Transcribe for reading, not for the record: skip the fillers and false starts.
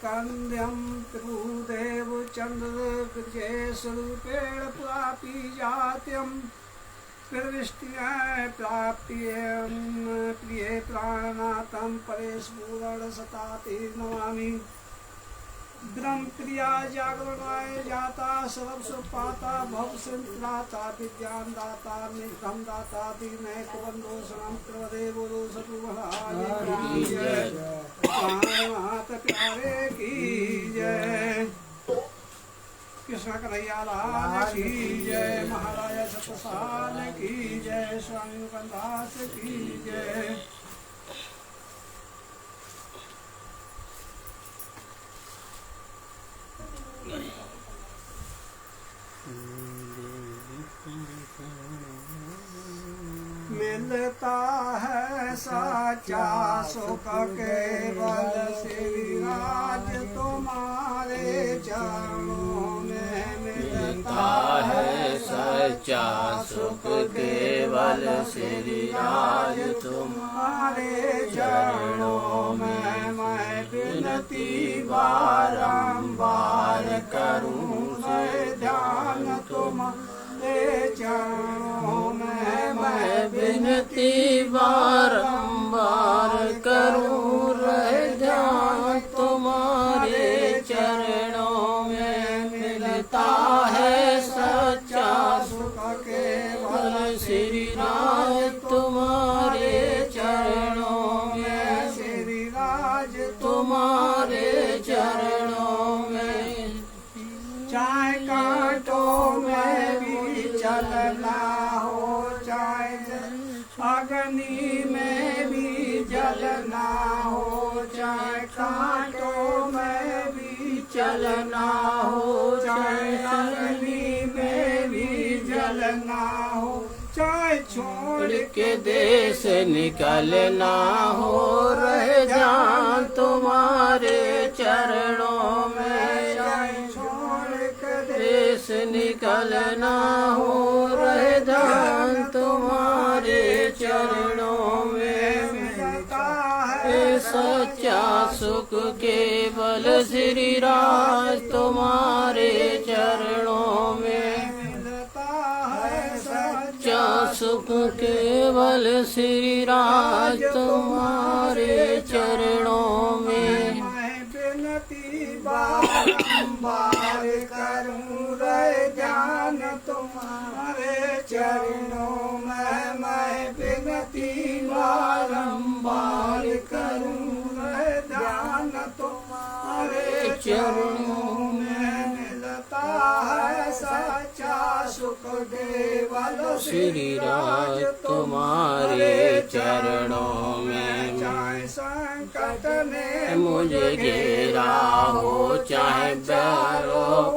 कन्द्यं प्रभुदेव चन्द्रकृते स्वरूपेण पुरापि जात्यं प्रविष्टियाय प्राप्तियं प्रिये प्राणनाथं परेश पूरणसताति नमामि। ब्रह्म क्रिया जागरणाय जाता सर्वसुपाता भवसंत्राता विद्यां दाता निधं दाता दीनय कुबंधो शरणं प्रदेवो सतुमहाराज की जय। मात प्यारे की जय। कृष्ण कन्हैया लाल की जय। महाराज सतसाल की जय। स्वामी मुकुंदास की जय। मिलता है सच्चा सुख केवल श्री राज तुम्हारे चरणों में। मिलता है सच्चा सुख केवल श्री राज तुम्हारे चरणों में। मैं विनती बारंबार करूं मैं ध्यान तुम्हारे चरणों में। मैं विनती बारंबार करूं रह ध्यान तुम्हारे चरणों में। मिलता है सच्चा सुख केवल श्री राज तुम्हारे चरणों में। श्री राज तुम्हारे चरणों में। चाहे कांटों में भी चलना हो, चाहे अग्नि में भी जलना हो, चाहे कांटों में भी चलना हो, चाहे अग्नि में भी जलना हो, चाहे छोड़ के देश निकलना हो रह जान तुम्हारे चरणों में। चाहे छोड़ के देश निकलना हो रह जान तुम्हारे चरणों में। मिलता है सच्चा सुख केवल श्री राज तुम्हारे चरणों में। मिलता है सच्चा सुख केवल श्री राज तुम्हारे चरणों में। मैं विनती बारंबार करूं रे ध्यान तुम्हारे चरणों में। मैं विनती बारंबार करूं रे ध्यान तुम्हारे चरणों में। मिलता है सच्चा सुख केवल श्री राज तुम्हारे चरणों में। चाहे संकट ने मुझे घेरा हो, चाहे बैरों